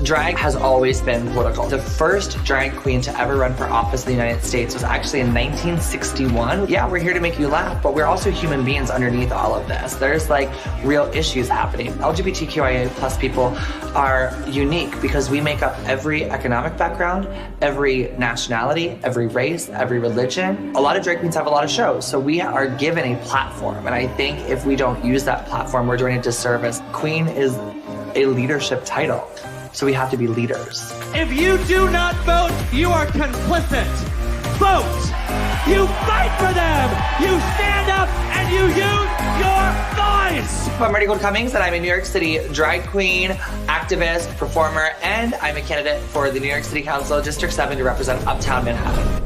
Drag has always been political. The first drag queen to ever run for office in the United States was actually in 1961. Yeah, we're here to make you laugh, but we're also human beings underneath all of this. There's like real issues happening. LGBTQIA plus people are unique because we make up every economic background, every nationality, every race, every religion. A lot of drag queens have a lot of shows, so we are given a platform. And I think if we don't use that platform, we're doing a disservice. Queen is a leadership title, so we have to be leaders. If you do not vote, you are complicit. Vote! You fight for them! You stand up and you use your voice! I'm Marti Gould Allen-Cummings, and I'm a New York City drag queen, activist, performer, and I'm a candidate for the New York City Council District 7 to represent Uptown Manhattan.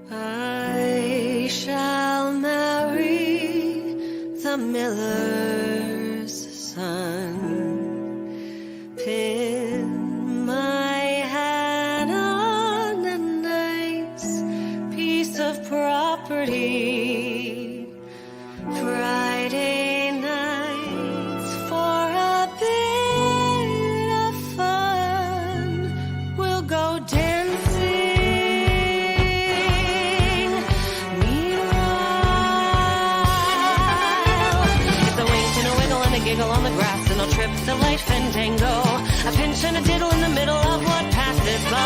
I shall marry the miller's son, pin my hat on a nice piece of property, Friday nights for a bit of fun, we'll go dancing. Giggle on the grass and I'll trip the light fandango, a pinch and a diddle in the middle of what passes by.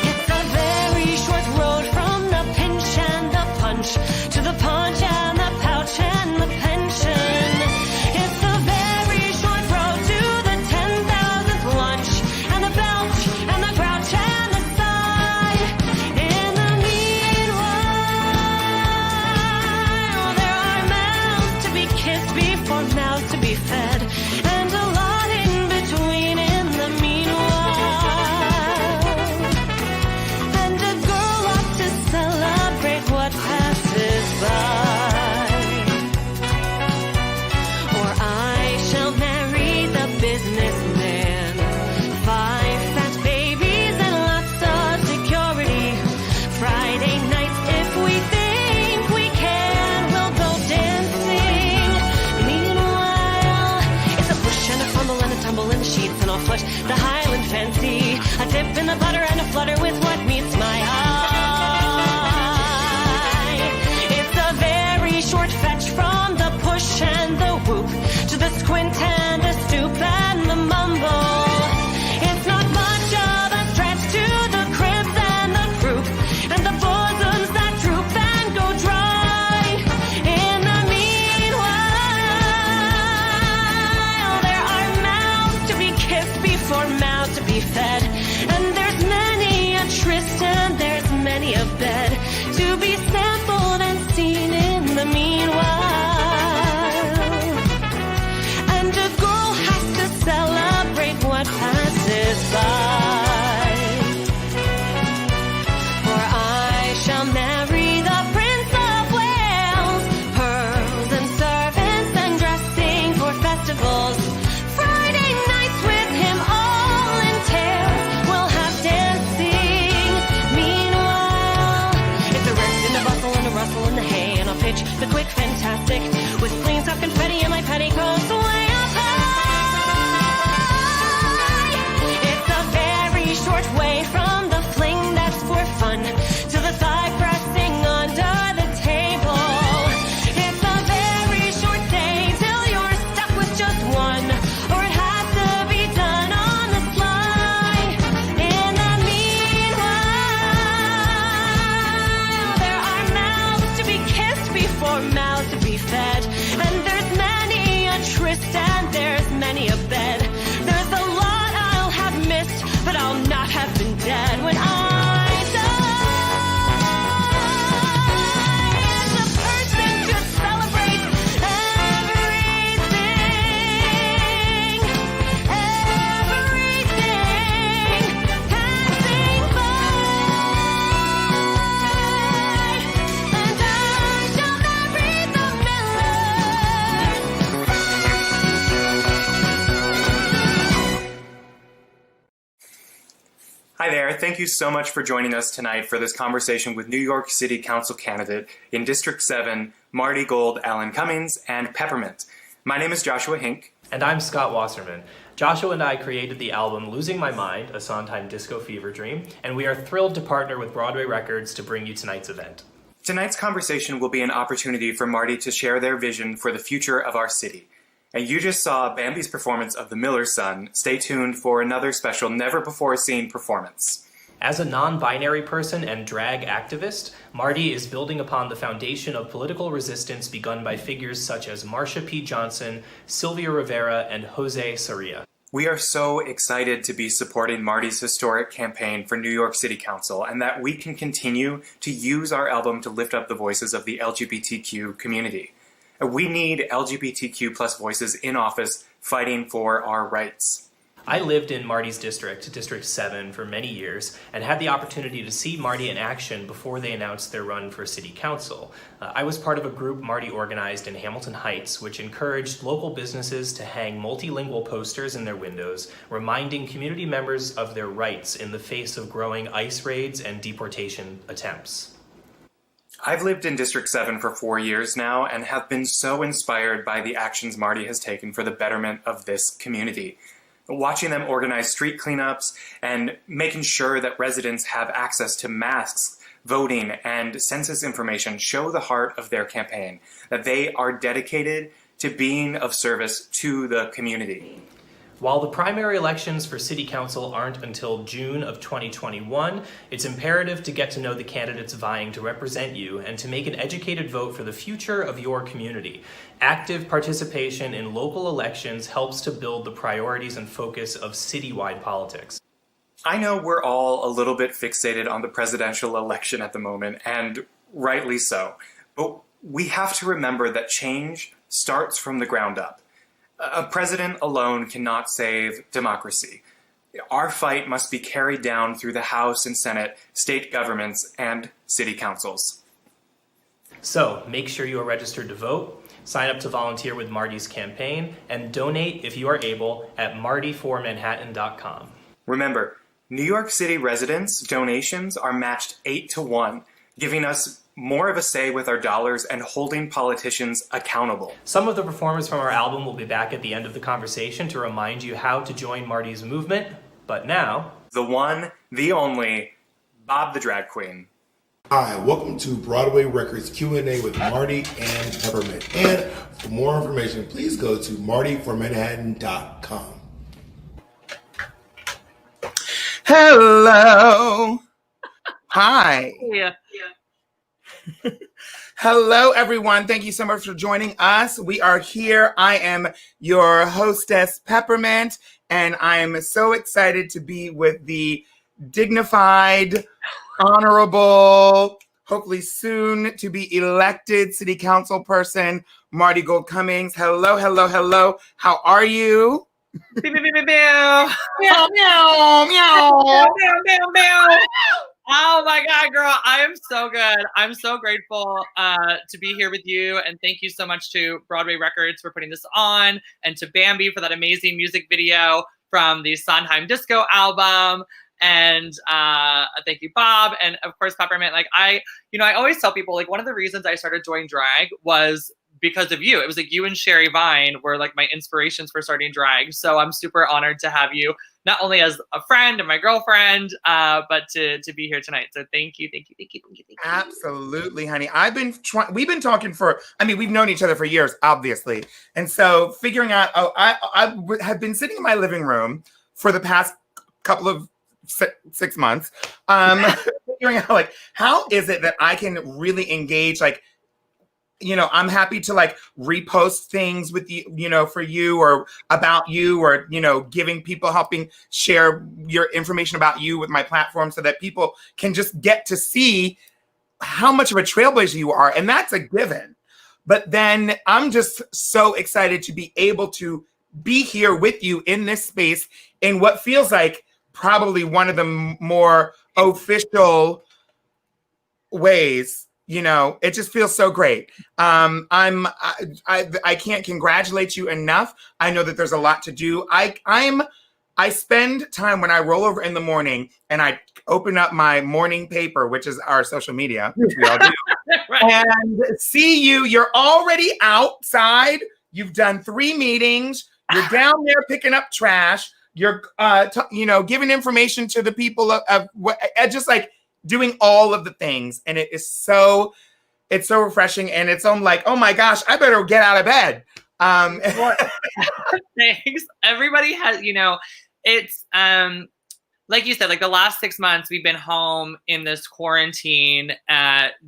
It's a very short road from the pinch and the punch to the punch and the pouch and the pension. It's a very short road to the 10,000th lunch and the belch and the grouch and the sigh. In the meanwhile, there are to be kissed before mouths to be fed, and a lot in between in the meanwhile. And a girl ought to celebrate what passes by, or I shall marry the businessman. 5 fat babies and lots of security. Friday nights if we think we can, we'll go dancing. Meanwhile, it's a push and a fumble and a tumble in the sheets and I'll foot the Highland fancy, a dip in the butter and a flutter with what meets my eye. It's a very short fetch from the push and the whoop to the squint and the stoop and the mumble. It's not much of a stretch to the cribs and the croup and the bosoms that droop and go dry. In the meanwhile, there are mouths to be kissed before mouths to be fed, and there's many a tryst and there's many a bed to be sampled and seen in the meanwhile. And a girl has to celebrate what passes by, for I shall marry the Prince of Wales, pearls and servants and dressing for festivals. Friday nights with him all entails, we'll have dancing. Meanwhile, it's a rest and a bustle and a rustle in the hay, and I'll pitch the quick fantastic with fleas of confetti and my petticoats way up high. It's a very short way from the fling that's for fun to the thigh pressing under the table. It's a very short day till you're stuck with just one, or it has to be done on the fly. In the meanwhile, there are mouths to be kissed before mouths to be fed, and there's many a tryst and there's many a bed. There's a lot I'll have missed, but I'll not have been dead when I die. And the person should celebrate everything, passing by. And I thank you so much for joining us tonight for this conversation with New York City Council candidate in District 7, Marti Gould Allen-Cummings and Peppermint. My name is Joshua Hink. And I'm Scott Wasserman. Joshua and I created the album Losing My Mind, a Sondheim Disco Fever Dream, and we are thrilled to partner with Broadway Records to bring you tonight's event. Tonight's conversation will be an opportunity for Marti to share their vision for the future of our city. And you just saw Bambi's performance of The Miller's Son. Stay tuned for another special never-before-seen performance. As a non-binary person and drag activist, Marti is building upon the foundation of political resistance begun by figures such as Marsha P. Johnson, Sylvia Rivera, and Jose Sarria. We are so excited to be supporting Marti's historic campaign for New York City Council and that we can continue to use our album to lift up the voices of the LGBTQ community. We need LGBTQ plus voices in office fighting for our rights. I lived in Marti's district, District 7, for many years, and had the opportunity to see Marti in action before they announced their run for city council. I was part of a group Marti organized in Hamilton Heights, which encouraged local businesses to hang multilingual posters in their windows, reminding community members of their rights in the face of growing ICE raids and deportation attempts. I've lived in District 7 for 4 years now and have been so inspired by the actions Marti has taken for the betterment of this community. Watching them organize street cleanups and making sure that residents have access to masks, voting, and census information show the heart of their campaign, that they are dedicated to being of service to the community. While the primary elections for City Council aren't until June of 2021, it's imperative to get to know the candidates vying to represent you and to make an educated vote for the future of your community. Active participation in local elections helps to build the priorities and focus of citywide politics. I know we're all a little bit fixated on the presidential election at the moment, and rightly so. But we have to remember that change starts from the ground up. A president alone cannot save democracy. Our fight must be carried down through the House and Senate, state governments, and city councils. So, make sure you are registered to vote, sign up to volunteer with Marti's campaign, and donate if you are able at martiformanhattan.com. Remember, New York City residents' donations are matched 8-1, giving us more of a say with our dollars and holding politicians accountable. Some of the performers from our album will be back at the end of the conversation to remind you how to join Marti's movement. But now, the one, the only, Bob the Drag Queen. Hi, welcome to Broadway Records Q&A with Marti and Peppermint. And for more information, please go to martiformanhattan.com. Hello. Hi. Yeah. Hello, everyone. Thank you so much for joining us. We are here. I am your hostess, Peppermint, and I am so excited to be with the dignified, honorable, hopefully soon to be elected city council person, Marti Gould Cummings. Hello, hello, hello. How are you? Meow, meow, Meow, meow, meow. meow. Oh my God, girl. I am so good. I'm so grateful to be here with you. And thank you so much to Broadway Records for putting this on, and to Bambi for that amazing music video from the Sondheim Disco album. And thank you, Bob. And of course, Peppermint. Like I always tell people, like, one of the reasons I started doing drag was because of you. It was like you and Sherry Vine were like my inspirations for starting drag. So I'm super honored to have you, not only as a friend and my girlfriend, but to be here tonight. So thank you. Absolutely, honey. We've been talking we've known each other for years, obviously. And so figuring out, I have been sitting in my living room for the past couple of 6 months, figuring out, like, how is it that I can really engage, like, I'm happy to like repost things with you, for you or about you, or, giving people, helping share your information about you with my platform so that people can just get to see how much of a trailblazer you are. And that's a given. But then I'm just so excited to be able to be here with you in this space in what feels like probably one of the more official ways. It just feels so great. I can't congratulate you enough. I know that there's a lot to do. I'm I spend time when I roll over in the morning and I open up my morning paper, which is our social media, which we all do, Right. and see you. You're already outside. You've done 3 meetings. You're down there picking up trash. You're, giving information to the people of what, just like doing all of the things. And it's so refreshing. And I'm like, oh my gosh, I better get out of bed. Thanks. Everybody has, it's like you said, like the last 6 months we've been home in this quarantine,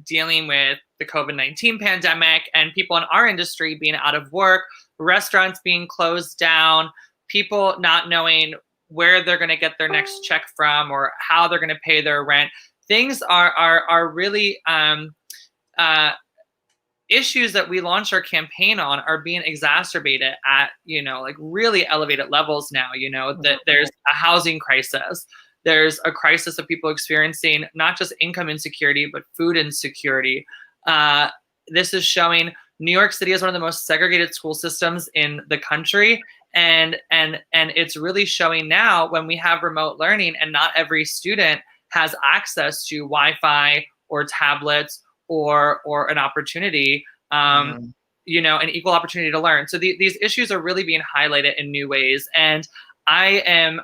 dealing with the COVID-19 pandemic and people in our industry being out of work, restaurants being closed down, people not knowing where they're going to get their next check from or how they're going to pay their rent. Things are really issues that we launched our campaign on are being exacerbated at, like really elevated levels now. That there's a housing crisis. There's a crisis of people experiencing not just income insecurity, but food insecurity. This is showing New York City is one of the most segregated school systems in the country. And it's really showing now when we have remote learning and not every student has access to Wi-Fi or tablets or an opportunity, an equal opportunity to learn. So these issues are really being highlighted in new ways. And I am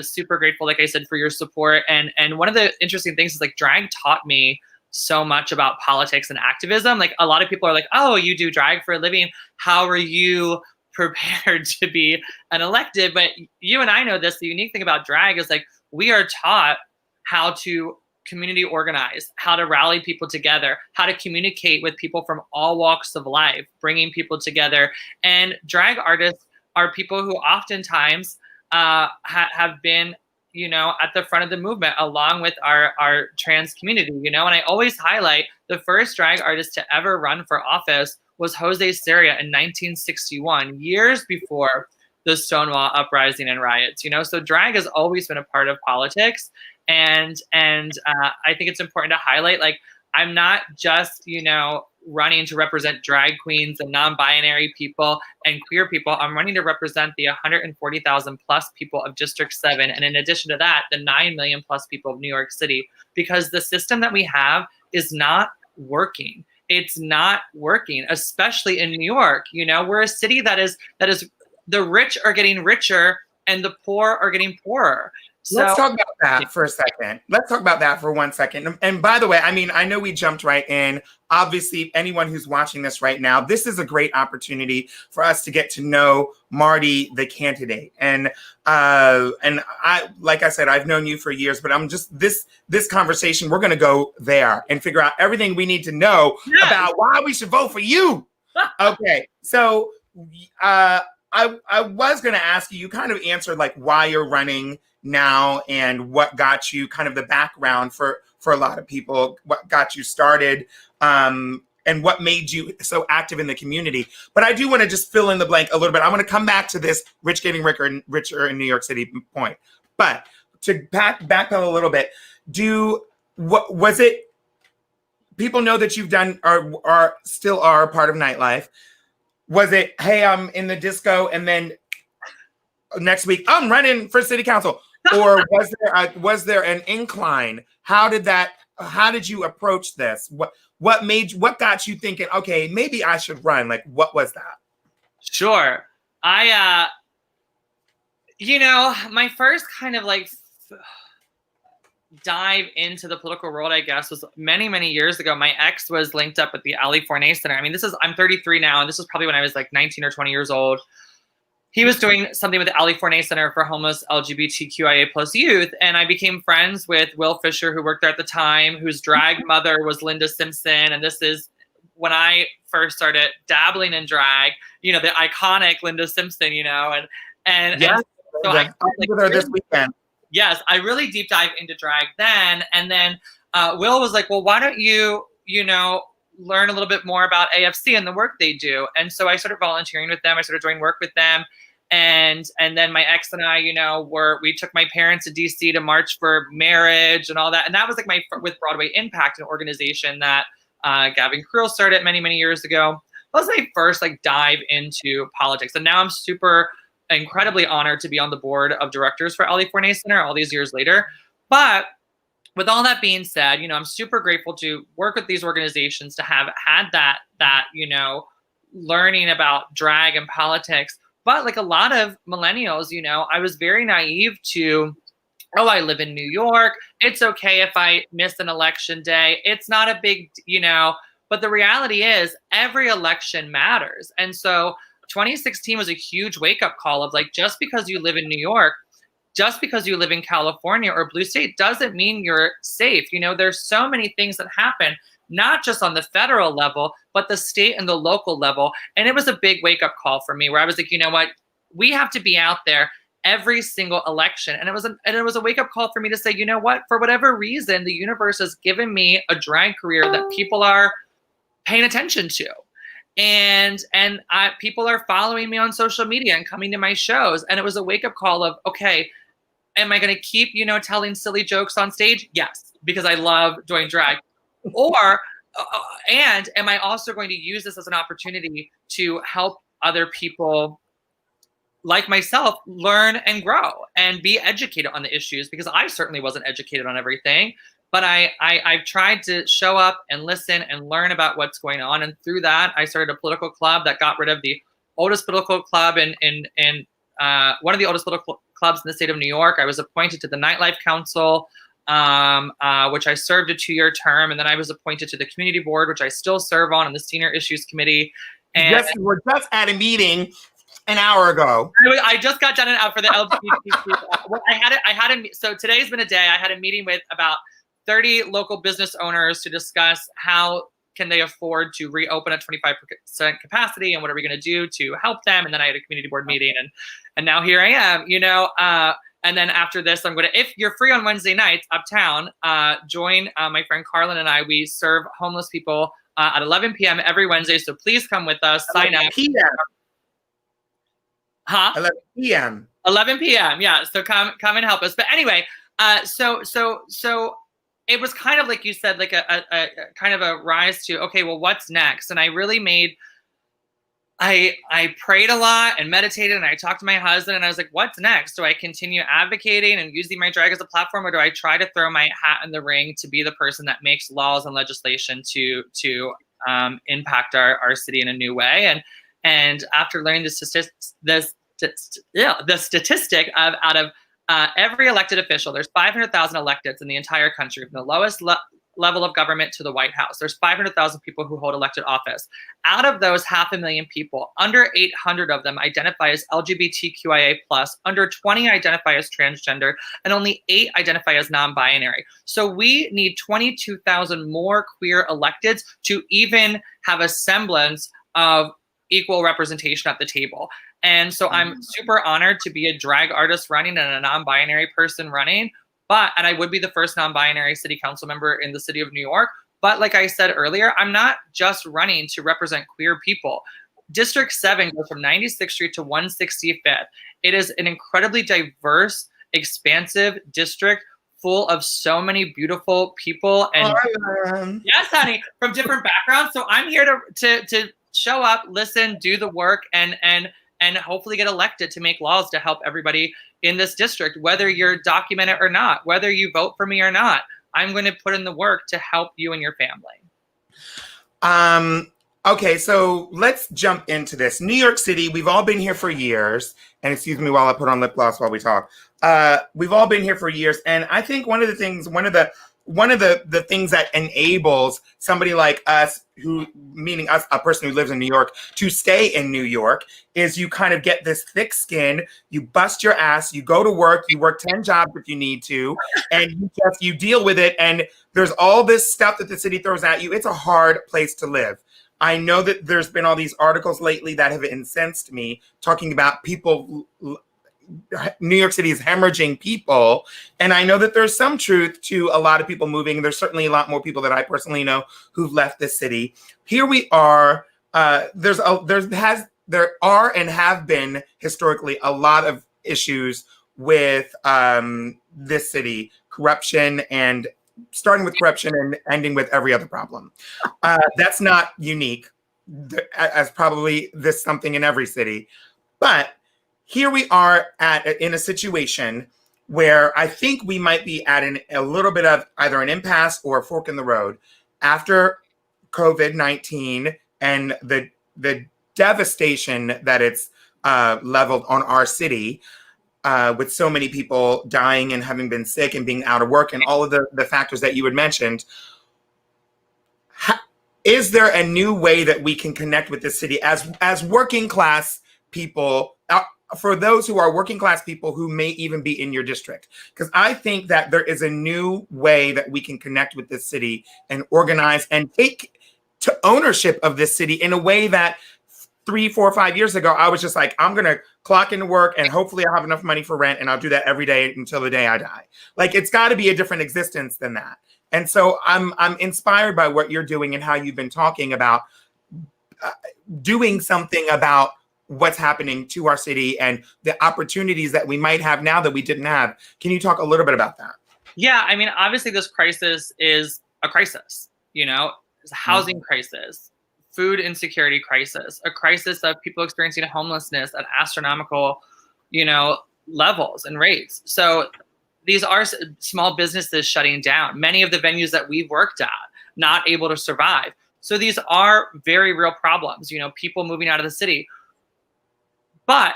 super grateful, like I said, for your support. And one of the interesting things is like drag taught me so much about politics and activism. Like a lot of people are like, oh, you do drag for a living. How are you prepared to be an elected? But you and I know this, the unique thing about drag is like, we are taught how to community organize, how to rally people together, how to communicate with people from all walks of life, bringing people together. And drag artists are people who oftentimes have been, at the front of the movement along with our trans community, and I always highlight the first drag artist to ever run for office was Jose Seria in 1961, years before the Stonewall uprising and riots, so drag has always been a part of politics. And I think it's important to highlight, like, I'm not just, running to represent drag queens and non-binary people and queer people. I'm running to represent the 140,000 plus people of District 7. And in addition to that, the 9 million plus people of New York City, because the system that we have is not working. It's not working, especially in New York. We're a city that is the rich are getting richer and the poor are getting poorer. So, let's talk about that for a second. Let's talk about that for 1 second. And by the way, I know we jumped right in. Obviously, anyone who's watching this right now, this is a great opportunity for us to get to know Marti, the candidate. And I, like I said, I've known you for years, but I'm just this conversation, we're going to go there and figure out everything we need to know about why we should vote for you. Okay, so I was going to ask you, you kind of answered like why you're running now and what got you kind of the background for a lot of people, what got you started, and what made you so active in the community. But I do want to just fill in the blank a little bit. I want to come back to this rich getting richer in New York City point. But to backpedal a little bit, what was it? People know that you've done or still are part of nightlife. Was it, hey, I'm in the disco and then next week I'm running for city council? Or was there an incline? How did you approach this? What got you thinking, okay, maybe I should run? Like, what was that? Sure. I, my first kind of like dive into the political world, I guess, was many, many years ago. My ex was linked up with the Ali Fournier Center. I mean, I'm 33 now, and this was probably when I was like 19 or 20 years old. He was doing something with the Ali Fournier Center for homeless LGBTQIA plus youth. And I became friends with Will Fisher, who worked there at the time, whose drag mother was Linda Simpson. And this is when I first started dabbling in drag, the iconic Linda Simpson, and yes, and so I with her this weekend. Yes, I really deep dive into drag then. And then Will was like, well, why don't you, learn a little bit more about AFC and the work they do. And so I started volunteering with them. I started doing work with them. And then my ex and I, we took my parents to DC to march for marriage and all that. And that was like with Broadway Impact, an organization that Gavin Creel started many, many years ago. That was my first dive into politics. And now I'm super incredibly honored to be on the board of directors for Ali Forney Center all these years later. But with all that being said, I'm super grateful to work with these organizations, to have had that learning about drag and politics. But like a lot of millennials, I was very naive to, oh, I live in New York. It's okay if I miss an election day. It's not a big, but the reality is every election matters. And so 2016 was a huge wake-up call of like, just because you live in New York, just because you live in California or blue state doesn't mean you're safe. There's so many things that happen, not just on the federal level, but the state and the local level. And it was a big wake-up call for me where I was like, you know what, we have to be out there every single election. And it was a wake-up call for me to say, you know what, for whatever reason, the universe has given me a drag career that people are paying attention to. And people are following me on social media and coming to my shows. And it was a wake-up call of, okay, am I going to keep, telling silly jokes on stage? Yes, because I love doing drag. And am I also going to use this as an opportunity to help other people like myself learn and grow and be educated on the issues? Because I certainly wasn't educated on everything, but I've tried to show up and listen and learn about what's going on. And through that, I started a political club that got rid of the oldest political club in one of the oldest political clubs in the state of New York. I was appointed to the Nightlife Council, which I served a 2-year term. And then I was appointed to the community board, which I still serve on the Senior Issues Committee. And yes, we were just at a meeting an hour ago. I just got done out for the LGBTQ. So today's been a day. I had a meeting with about 30 local business owners to discuss how can they afford to reopen at 25% capacity and what are we going to do to help them. And then I had a community board meeting and now here I am, and then after this, I'm going to, if you're free on Wednesday nights uptown, join my friend Carlin and I. We serve homeless people at 11 p.m. every Wednesday. So please come with us, sign up. 11 p.m. 11 p.m. Yeah. So come and help us. But anyway, so it was kind of like you said, like a kind of a rise to, okay, well, what's next? And I really I prayed a lot and meditated and I talked to my husband and I was like, what's next? Do I continue advocating and using my drag as a platform, or do I try to throw my hat in the ring to be the person that makes laws and legislation to impact our city in a new way? And after learning the statistic of out of every elected official, there's 500,000 electeds in the entire country, from the lowest level of government to the White House. There's 500,000 people who hold elected office. Out of those 500,000 people, under 800 of them identify as LGBTQIA+, under 20 identify as transgender, and only 8 identify as non-binary. So we need 22,000 more queer electeds to even have a semblance of equal representation at the table. And so I'm super honored to be a drag artist running and a non-binary person running. And I would be the first non-binary city council member in the city of New York. But like I said earlier, I'm not just running to represent queer people. District 7 goes from 96th Street to 165th. It is an incredibly diverse, expansive district full of so many beautiful people. And yes, honey, from different backgrounds. So I'm here to show up, listen, do the work, and hopefully get elected to make laws to help everybody in this district, whether you're documented or not, whether you vote for me or not. I'm going to put in the work to help you and your family. Okay, so let's jump into this. New York City, we've all been here for years. And excuse me while I put on lip gloss while we talk. We've all been here for years. And I think one of the things that enables somebody like us, meaning us, a person who lives in New York, to stay in New York, is you kind of get this thick skin, you bust your ass, you go to work, you work 10 jobs if you need to, and you deal with it. And there's all this stuff that the city throws at you. It's a hard place to live. I know that there's been all these articles lately that have incensed me, talking about people, New York City is hemorrhaging people. And I know that there's some truth to a lot of people moving. There's certainly a lot more people that I personally know who've left the city. Here we are. There are and have been historically a lot of issues with this city, corruption, and starting with corruption and ending with every other problem. That's not unique, as probably this something in every city. But here we are in a situation where I think we might be at a little bit of either an impasse or a fork in the road after COVID-19 and the devastation that it's leveled on our city, with so many people dying and having been sick and being out of work and all of the factors that you had mentioned. Is there a new way that we can connect with the city as working class people, for those who are working class people who may even be in your district? Because I think that there is a new way that we can connect with this city and organize and take to ownership of this city in a way that 3, 4, 5 years ago, I was just like, I'm going to clock into work and hopefully I'll have enough money for rent and I'll do that every day until the day I die. Like, it's got to be a different existence than that. And so I'm inspired by what you're doing and how you've been talking about doing something about what's happening to our city and the opportunities that we might have now that we didn't have. Can you talk a little bit about that? Yeah, I mean, obviously this crisis is a crisis, you know, it's a housing crisis, food insecurity crisis, a crisis of people experiencing homelessness at astronomical, you know, levels and rates. So these are small businesses shutting down. Many of the venues that we've worked at, not able to survive. So these are very real problems, you know, people moving out of the city. But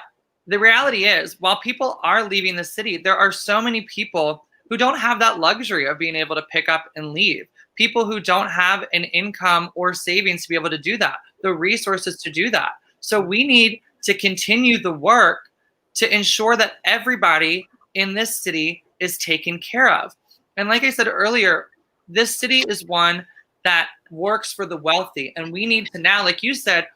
the reality is, while people are leaving the city, there are so many people who don't have that luxury of being able to pick up and leave. People who don't have an income or savings to be able to do that, the resources to do that. So we need to continue the work to ensure that everybody in this city is taken care of. And like I said earlier, this city is one that works for the wealthy. And we need to now, like you said,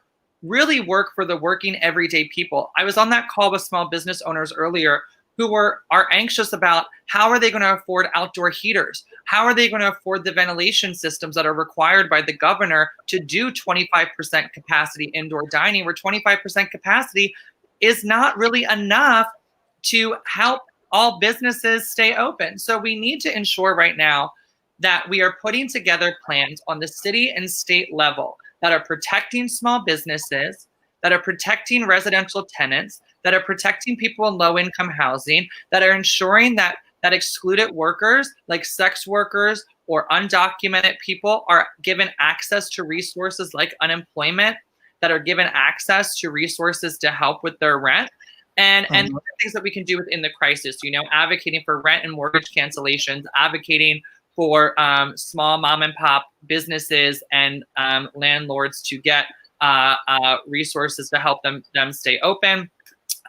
really work for the working everyday people. I was on that call with small business owners earlier who are anxious about how are they going to afford outdoor heaters? How are they going to afford the ventilation systems that are required by the governor to do 25% capacity indoor dining, where 25% capacity is not really enough to help all businesses stay open. So we need to ensure right now that we are putting together plans on the city and state level that are protecting small businesses, that are protecting residential tenants, that are protecting people in low-income housing, that are ensuring that excluded workers like sex workers or undocumented people are given access to resources like unemployment, that are given access to resources to help with their rent, and things that we can do within the crisis, you know, advocating for rent and mortgage cancellations, advocating for small mom and pop businesses and landlords to get resources to help them stay open.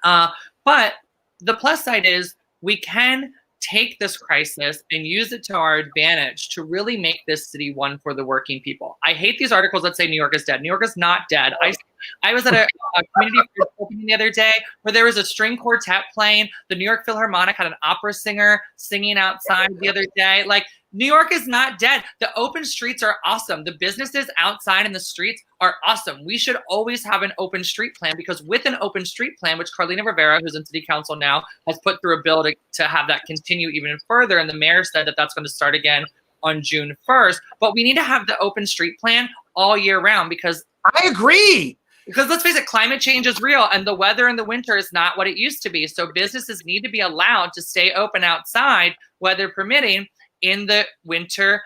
But the plus side is we can take this crisis and use it to our advantage to really make this city one for the working people. I hate these articles that say New York is dead. New York is not dead. I was at a community opening the other day where there was a string quartet playing. The New York Philharmonic had an opera singer singing outside the other day. Like, New York is not dead. The open streets are awesome. The businesses outside in the streets are awesome. We should always have an open street plan, because with an open street plan, which Carlina Rivera, who's in city council now, has put through a bill to have that continue even further. And the mayor said that that's going to start again on June 1st. But we need to have the open street plan all year round, because I agree. Because let's face it, climate change is real and the weather in the winter is not what it used to be. So businesses need to be allowed to stay open outside, weather permitting, in the winter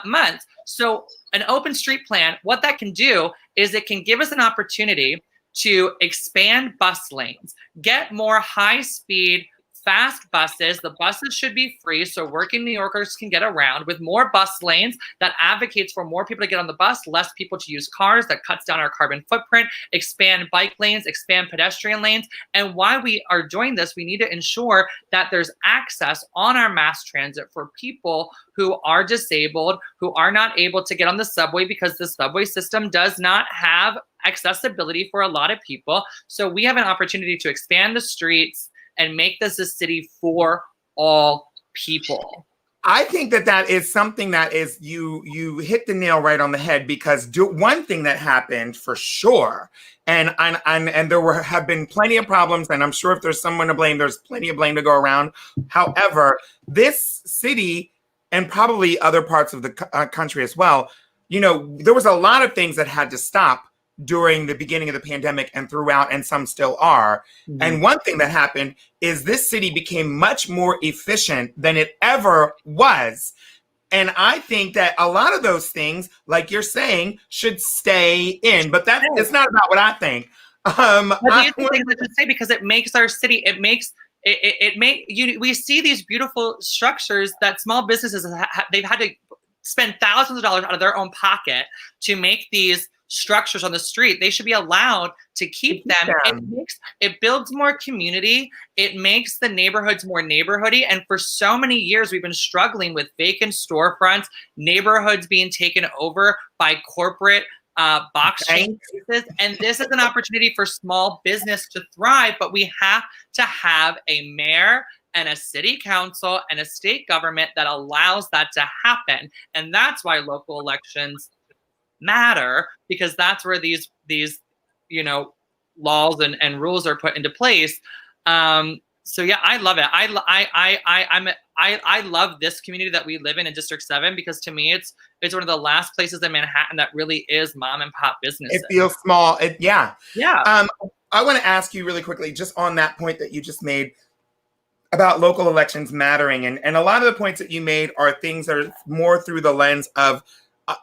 months. So an open street plan, what that can do is it can give us an opportunity to expand bus lanes, get more high-speed, fast buses. The buses should be free so working New Yorkers can get around, with more bus lanes that advocates for more people to get on the bus, less people to use cars, that cuts down our carbon footprint, expand bike lanes, expand pedestrian lanes. And while we are doing this, we need to ensure that there's access on our mass transit for people who are disabled, who are not able to get on the subway because the subway system does not have accessibility for a lot of people. So we have an opportunity to expand the streets and make this a city for all people. I think that is something that is, you hit the nail right on the head, because one thing that happened for sure, and there have been plenty of problems, and I'm sure if there's someone to blame, there's plenty of blame to go around. However, this city, and probably other parts of the country as well, you know, there was a lot of things that had to stop during the beginning of the pandemic and throughout, and some still are. And one thing that happened is this city became much more efficient than it ever was. And I think that a lot of those things, like you're saying, should stay in. But it's not about what I think. But these are things that should stay because it makes our city, we see these beautiful structures that small businesses, they've had to spend thousands of dollars out of their own pocket to make these structures on the street. They should be allowed to keep them. It builds more community. It makes the neighborhoods more neighborhoody. And for so many years, we've been struggling with vacant storefronts, neighborhoods being taken over by corporate box spaces. And this is an opportunity for small business to thrive, but we have to have a mayor and a city council and a state government that allows that to happen. And that's why local elections matter, because that's where these laws and rules are put into place. So yeah, I love it. I love this community that we live in District 7, because to me it's one of the last places in Manhattan that really is mom and pop businesses. It feels small. Yeah. I want to ask you really quickly, just on that point that you just made about local elections mattering, and a lot of the points that you made are things that are more through the lens of a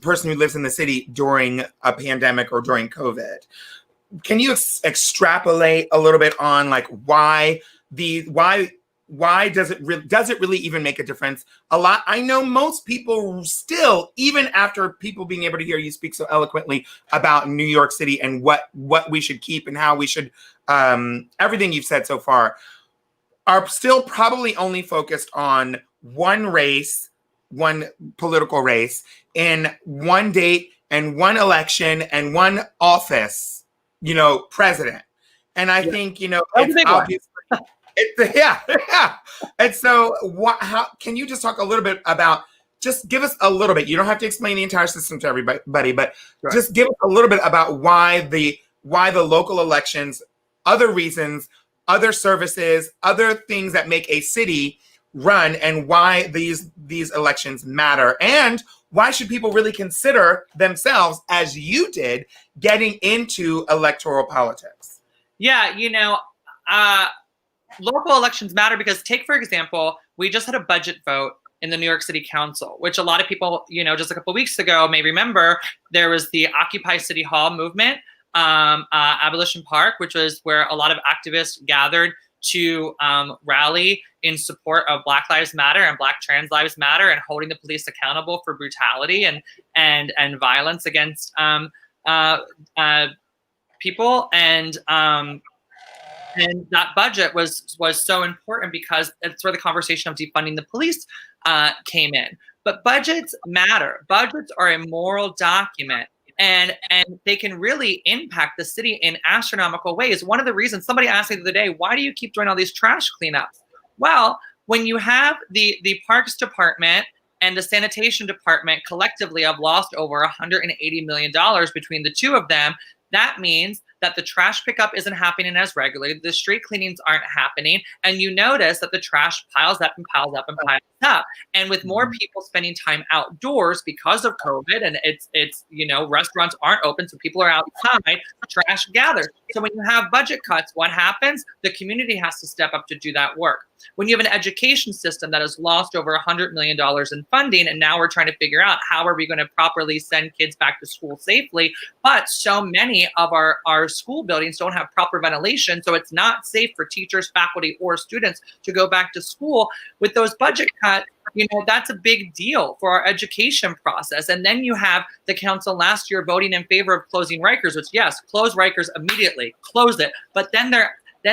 person who lives in the city during a pandemic or during COVID. Can you extrapolate a little bit on like why does it really even make a difference? I know most people still, even after people being able to hear you speak so eloquently about New York City and what we should keep and how we should, everything you've said so far, are still probably only focused on one race, one political race, in one date and one election and one office, president. And I think, it's obvious. Yeah. And so how can you just talk a little bit about, just give us a little bit, you don't have to explain the entire system to everybody, but just give us a little bit about why the local elections, other reasons, other services, other things that make a city run, and why these elections matter, and why should people really consider themselves, as you did, getting into electoral politics? Yeah, local elections matter because, take for example, we just had a budget vote in the New York City Council, which a lot of people, just a couple of weeks ago may remember. There was the Occupy City Hall movement, Abolition Park, which was where a lot of activists gathered to rally in support of Black Lives Matter and Black Trans Lives Matter, and holding the police accountable for brutality and violence against people. And that budget was so important because it's where the conversation of defunding the police came in. But budgets matter. Budgets are a moral document. And they can really impact the city in astronomical ways. One of the reasons, somebody asked me the other day, why do you keep doing all these trash cleanups? Well, when you have the Parks Department and the Sanitation Department collectively have lost over $180 million between the two of them, that means that the trash pickup isn't happening as regularly, the street cleanings aren't happening, and you notice that the trash piles up and piles up and piles up. And with more people spending time outdoors because of COVID, and it's restaurants aren't open, so people are outside, trash gathers. So when you have budget cuts, what happens? The community has to step up to do that work. When you have an education system that has lost over $100 million in funding, and now we're trying to figure out how are we going to properly send kids back to school safely, but so many of our school buildings don't have proper ventilation, so it's not safe for teachers, faculty, or students to go back to school. With those budget cuts, that's a big deal for our education process. And then you have the council last year voting in favor of closing Rikers, which, yes, close Rikers immediately, close it. But then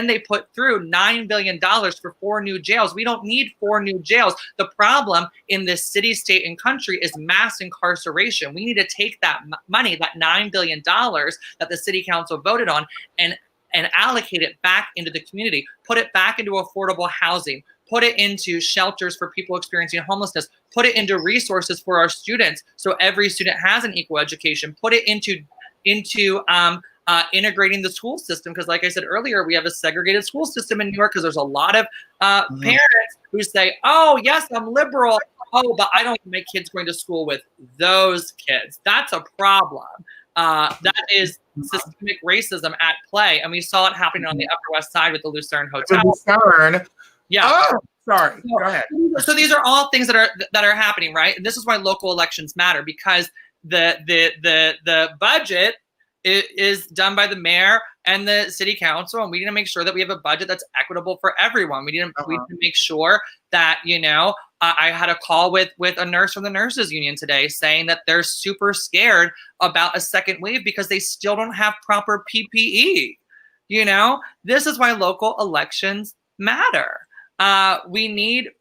they put through $9 billion for 4 new jails. We don't need 4 new jails. The problem in this city, state, and country is mass incarceration. We need to take that money, that $9 billion that the city council voted on, and allocate it back into the community, put it back into affordable housing, put it into shelters for people experiencing homelessness, put it into resources for our students so every student has an equal education, put it into integrating the school system, because like I said earlier, we have a segregated school system in New York because there's a lot of parents who say, oh, yes, I'm liberal. Oh, but I don't want my kids going to school with those kids. That's a problem. That is systemic racism at play. And we saw it happening on the Upper West Side with the Lucerne Hotel. Lucerne. Yeah. Oh, sorry. Go ahead. So these are all things that are happening, right? And this is why local elections matter, because the budget is done by the mayor and the city council, and we need to make sure that we have a budget that's equitable for everyone. We need to make sure that, you know, I had a call with a nurse from the nurses union today saying that they're super scared about a second wave because they still don't have proper PPE. You know, this is why local elections matter. We need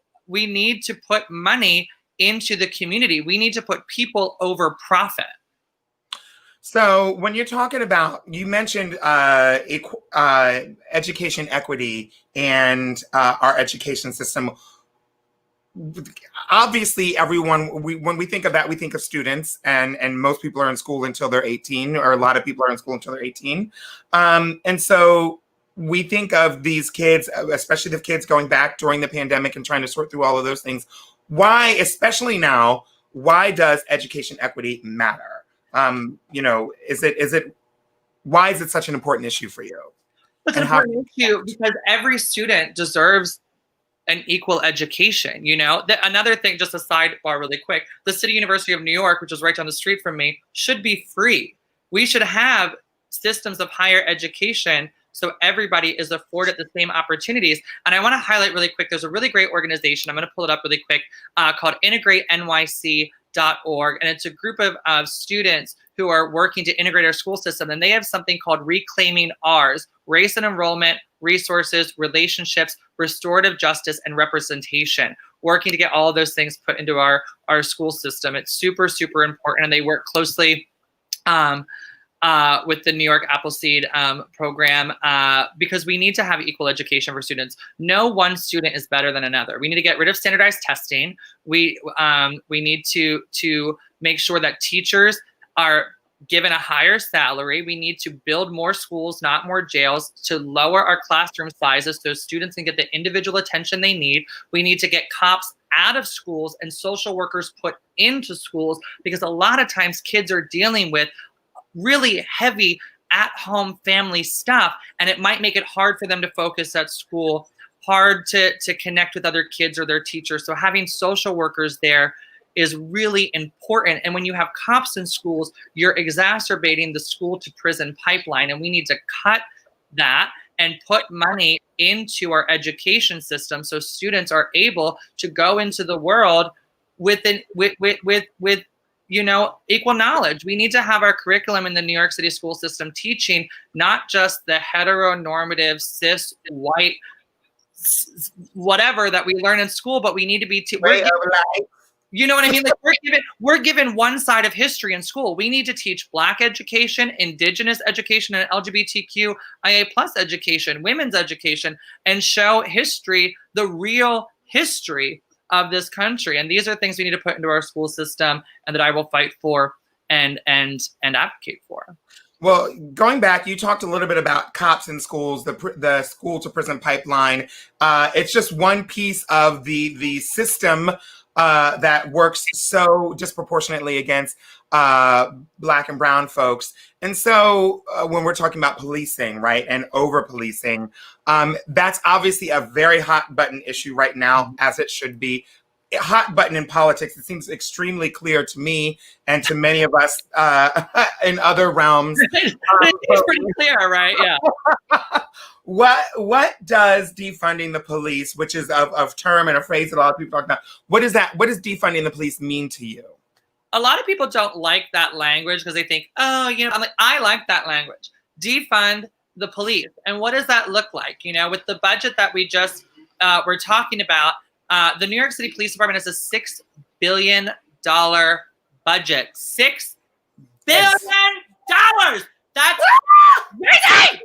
to put money into the community. We need to put people over profit. So when you're talking about, you mentioned education equity and our education system. Obviously, everyone, when we think of that, we think of students, and most people are in school until they're 18, or a lot of people are in school until they're 18. And so we think of these kids, especially the kids going back during the pandemic and trying to sort through all of those things. Why, especially now, why does education equity matter? You know, why is it such an important issue for you? It's an important issue because every student deserves an equal education. You know, another thing, just a sidebar really quick, the City University of New York, which is right down the street from me, should be free. We should have systems of higher education so everybody is afforded the same opportunities. And I want to highlight really quick, there's a really great organization, I'm going to pull it up really quick, called IntegrateNYC.org. And it's a group of students who are working to integrate our school system. And they have something called Reclaiming Ours: Race and Enrollment, Resources, Relationships, Restorative Justice, and Representation, working to get all of those things put into our school system. It's super, super important. And they work closely with the New York Appleseed program, because we need to have equal education for students. No one student is better than another. We need to get rid of standardized testing. We need to make sure that teachers are given a higher salary. We need to build more schools, not more jails, to lower our classroom sizes so students can get the individual attention they need. We need to get cops out of schools and social workers put into schools, because a lot of times kids are dealing with really heavy at-home family stuff, and it might make it hard for them to focus at school, hard to connect with other kids or their teachers. So having social workers there is really important. And when you have cops in schools, you're exacerbating the school to prison pipeline. And we need to cut that and put money into our education system so students are able to go into the world with you know, equal knowledge. We need to have our curriculum in the New York City school system teaching not just the heteronormative, cis, white, whatever that we learn in school, but we need to be you know what I mean? Like we're given one side of history in school. We need to teach Black education, Indigenous education, and LGBTQIA+ education, women's education, and show history, the real history of this country. And these are things we need to put into our school system, and that I will fight for and advocate for. Well, going back, you talked a little bit about cops in schools, the school to prison pipeline. It's just one piece of the system that works so disproportionately against Black and brown folks. And so when we're talking about policing, right, and over-policing, that's obviously a very hot button issue right now, as it should be. A hot button in politics. It seems extremely clear to me and to many of us in other realms. It's pretty clear, right? Yeah. What does defunding the police, which is of term and a phrase that a lot of people talk about, what does defunding the police mean to you? A lot of people don't like that language because they think, oh, you know, I'm like, I like that language. Defund the police. And what does that look like? You know, with the budget that we just were talking about, the New York City Police Department has a $6 billion budget. $6 billion! That's crazy!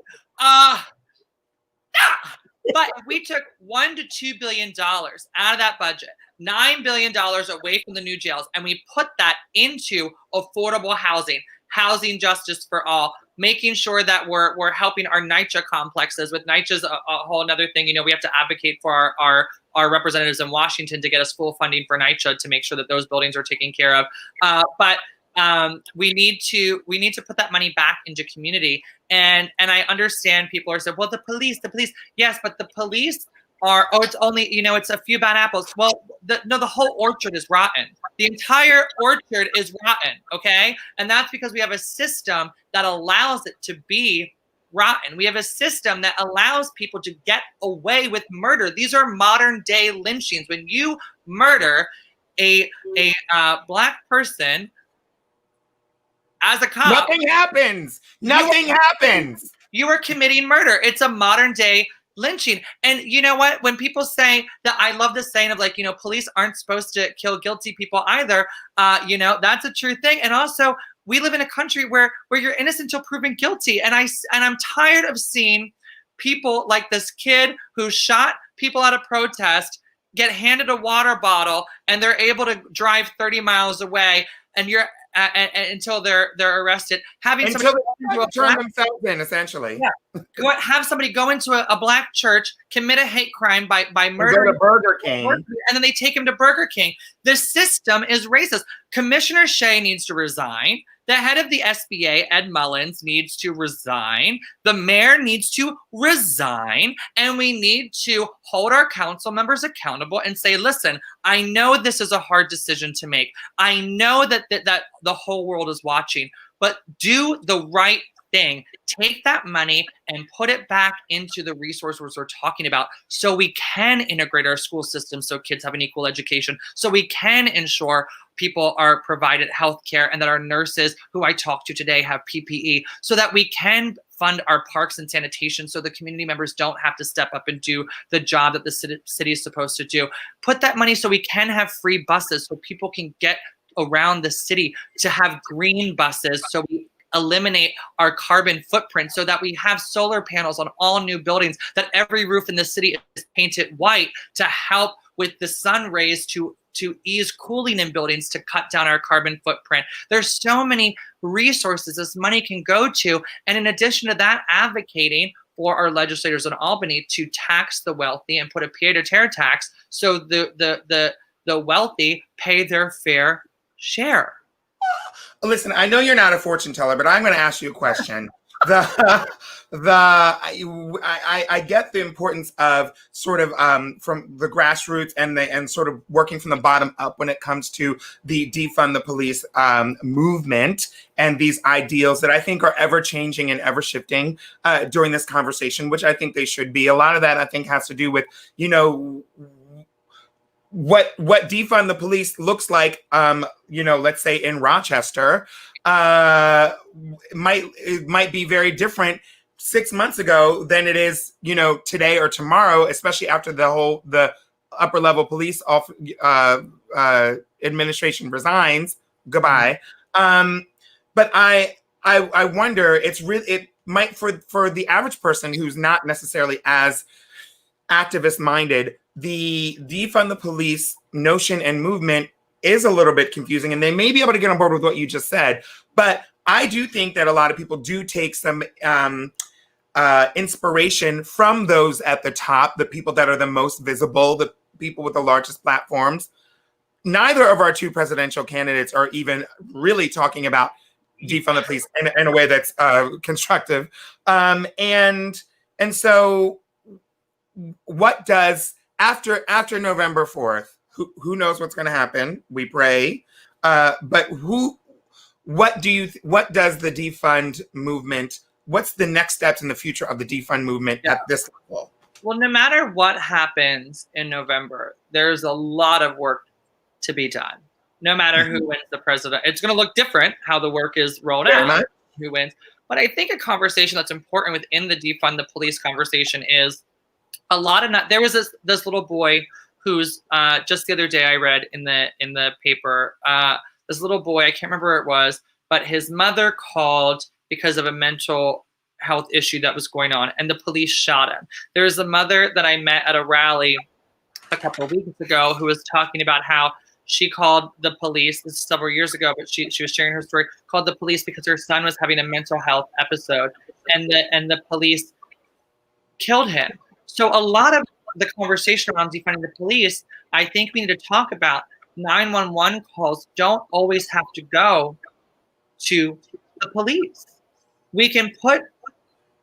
But if we took $1 to $2 billion out of that budget, $9 billion away from the new jails, and we put that into affordable housing, housing justice for all, making sure that we're helping our NYCHA complexes. With NYCHA's a whole another thing. You know, we have to advocate for our representatives in Washington to get us full funding for NYCHA to make sure that those buildings are taken care of. But We need to put that money back into community. And I understand people are saying, well, the police. Yes, but the police are, oh, it's only, it's a few bad apples. Well, the whole orchard is rotten. The entire orchard is rotten, okay? And that's because we have a system that allows it to be rotten. We have a system that allows people to get away with murder. These are modern day lynchings. When you murder a Black person as a cop, nothing happens. Nothing happens. You are committing murder. It's a modern day lynching. And you know what? When people say that, I love the saying of like, police aren't supposed to kill guilty people either. That's a true thing. And also, we live in a country where you're innocent until proven guilty. And I'm tired of seeing people like this kid who shot people at a protest get handed a water bottle and they're able to drive 30 miles away, and you're until they're arrested. Having until somebody they turn themselves in, essentially. Yeah. Have somebody go into a Black church, commit a hate crime by murdering, go to Burger King, and then they take him to Burger King. The system is racist. Commissioner Shea needs to resign. The head of the SBA, Ed Mullins, needs to resign. The mayor needs to resign. And we need to hold our council members accountable and say, listen, I know this is a hard decision to make. I know that the whole world is watching, but do the right thing. Take that money and put it back into the resources we're talking about, so we can integrate our school system so kids have an equal education, so we can ensure people are provided health care, and that our nurses who I talked to today have PPE, so that we can fund our parks and sanitation so the community members don't have to step up and do the job that the city is supposed to do. Put that money so we can have free buses so people can get around the city, to have green buses so we eliminate our carbon footprint, so that we have solar panels on all new buildings, that every roof in the city is painted white to help with the sun rays to ease cooling in buildings, to cut down our carbon footprint. There's so many resources this money can go to. And in addition to that, advocating for our legislators in Albany to tax the wealthy and put a pied-à-terre tax so the wealthy pay their fair share. Listen, I know you're not a fortune teller, but I'm going to ask you a question. I get the importance of sort of from the grassroots and sort of working from the bottom up when it comes to the defund the police movement and these ideals that I think are ever changing and ever shifting during this conversation, which I think they should be. A lot of that I think has to do with, what defund the police looks like, let's say in Rochester, might be very different 6 months ago than it is, today or tomorrow, especially after the upper level police administration resigns. Goodbye. But I wonder, it might for the average person who's not necessarily as activist minded, the defund the police notion and movement is a little bit confusing, and they may be able to get on board with what you just said. But I do think that a lot of people do take some inspiration from those at the top, the people that are the most visible, the people with the largest platforms. Neither of our two presidential candidates are even really talking about defund the police in a way that's constructive. And so what does, after November 4th, who knows what's going to happen? We pray. But what does the defund movement, what's the next steps in the future of the defund movement at this level? Well, no matter what happens in November, there's a lot of work to be done. No matter who wins the president, it's going to look different how the work is rolled out, who wins. But I think a conversation that's important within the defund the police conversation is a lot of there was this little boy who's just the other day I read in the paper, this little boy, I can't remember where it was, but his mother called because of a mental health issue that was going on, and the police shot him. There was a mother that I met at a rally a couple of weeks ago who was talking about how she called the police, this is several years ago, but she was sharing her story, called the police because her son was having a mental health episode, and the police killed him. So a lot of the conversation around defunding the police, I think we need to talk about 911 calls don't always have to go to the police. We can put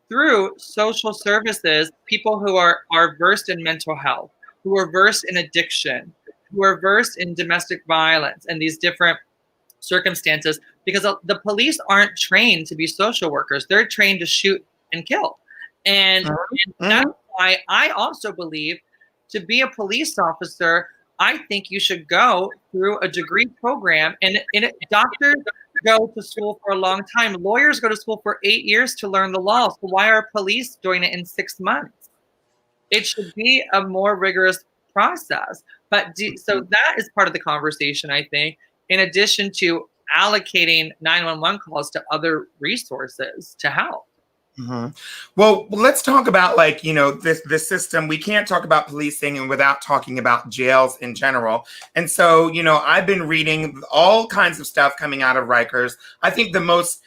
through social services people who are versed in mental health, who are versed in addiction, who are versed in domestic violence and these different circumstances, because the police aren't trained to be social workers. They're trained to shoot and kill. And that's why I also believe to be a police officer, I think you should go through a degree program. And doctors go to school for a long time. Lawyers go to school for 8 years to learn the law. So why are police doing it in 6 months? It should be a more rigorous process. But so that is part of the conversation, I think, in addition to allocating 911 calls to other resources to help. Well, let's talk about this system. We can't talk about policing and without talking about jails in general. And so, I've been reading all kinds of stuff coming out of Rikers. I think the most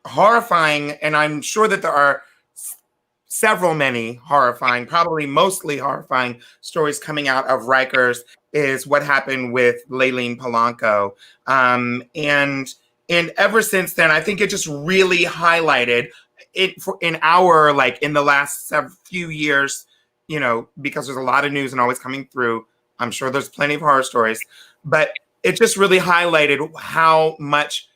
horrifying, and I'm sure that there are many horrifying, probably mostly horrifying stories coming out of Rikers is what happened with Layleen Polanco. And ever since then, I think it just really highlighted it in the last few years, because there's a lot of news and always coming through. I'm sure there's plenty of horror stories, but it just really highlighted how much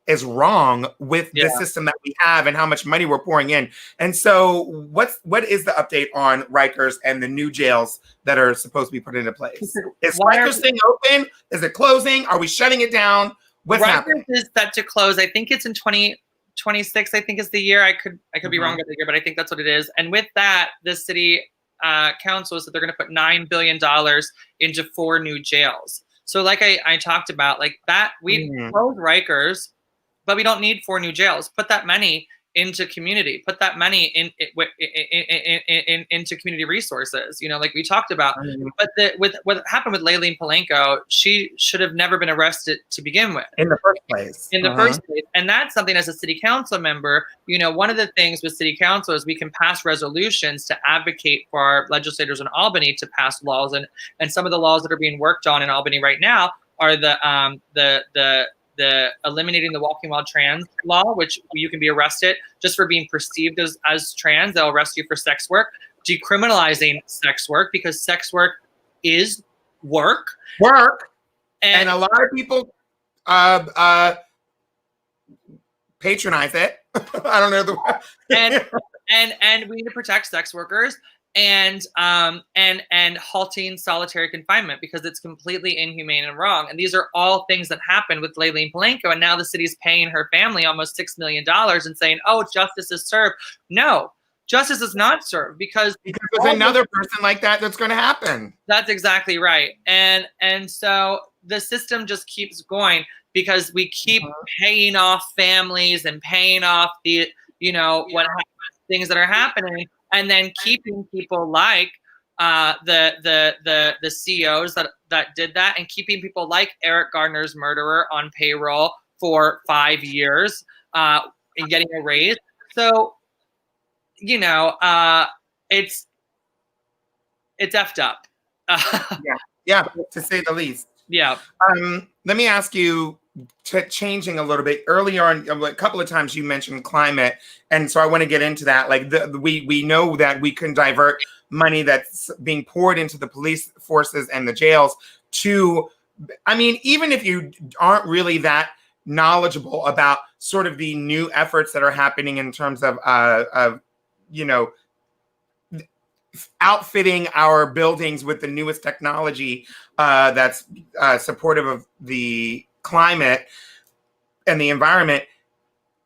is wrong with the system that we have and how much money we're pouring in. And so what is the update on Rikers and the new jails that are supposed to be put into place? Is Rikers thing open? Is it closing? Are we shutting it down? What's happening? Rikers is set to close. I think it's in 2026. I think is the year. I could be wrong about the year, but I think that's what it is. And with that, the city council said they're going to put $9 billion into 4 new jails. So like I talked about, like that, we closed Rikers, but we don't need 4 new jails. Put that money into community. Put that money into community resources. Like we talked about. But with what happened with Layleen Polanco, she should have never been arrested to begin with. In the first place. And that's something as a city council member. One of the things with city council is we can pass resolutions to advocate for our legislators in Albany to pass laws, and some of the laws that are being worked on in Albany right now are the eliminating the walking while trans law, which you can be arrested just for being perceived as trans. They'll arrest you for sex work. Decriminalizing sex work, because sex work is work. And a lot of people patronize it. I don't know the word. and we need to protect sex workers. And halting solitary confinement, because it's completely inhumane and wrong. And these are all things that happened with Layleen Polanco. And now the city's paying her family almost $6 million and saying, oh, justice is served. No, justice is not served, because there's another person like that's going to happen. That's exactly right. And so the system just keeps going, because we keep paying off families and paying off the, things that are happening. And then keeping people like the CEOs that did that, and keeping people like Eric Gardner's murderer on payroll for 5 years and getting a raise. So, it's effed up. Yeah, to say the least. Yeah. Let me ask you, changing a little bit earlier on, a couple of times you mentioned climate, and so I want to get into that. Like we know that we can divert money that's being poured into the police forces and the jails to, even if you aren't really that knowledgeable about sort of the new efforts that are happening in terms of outfitting our buildings with the newest technology that's supportive of the climate and the environment.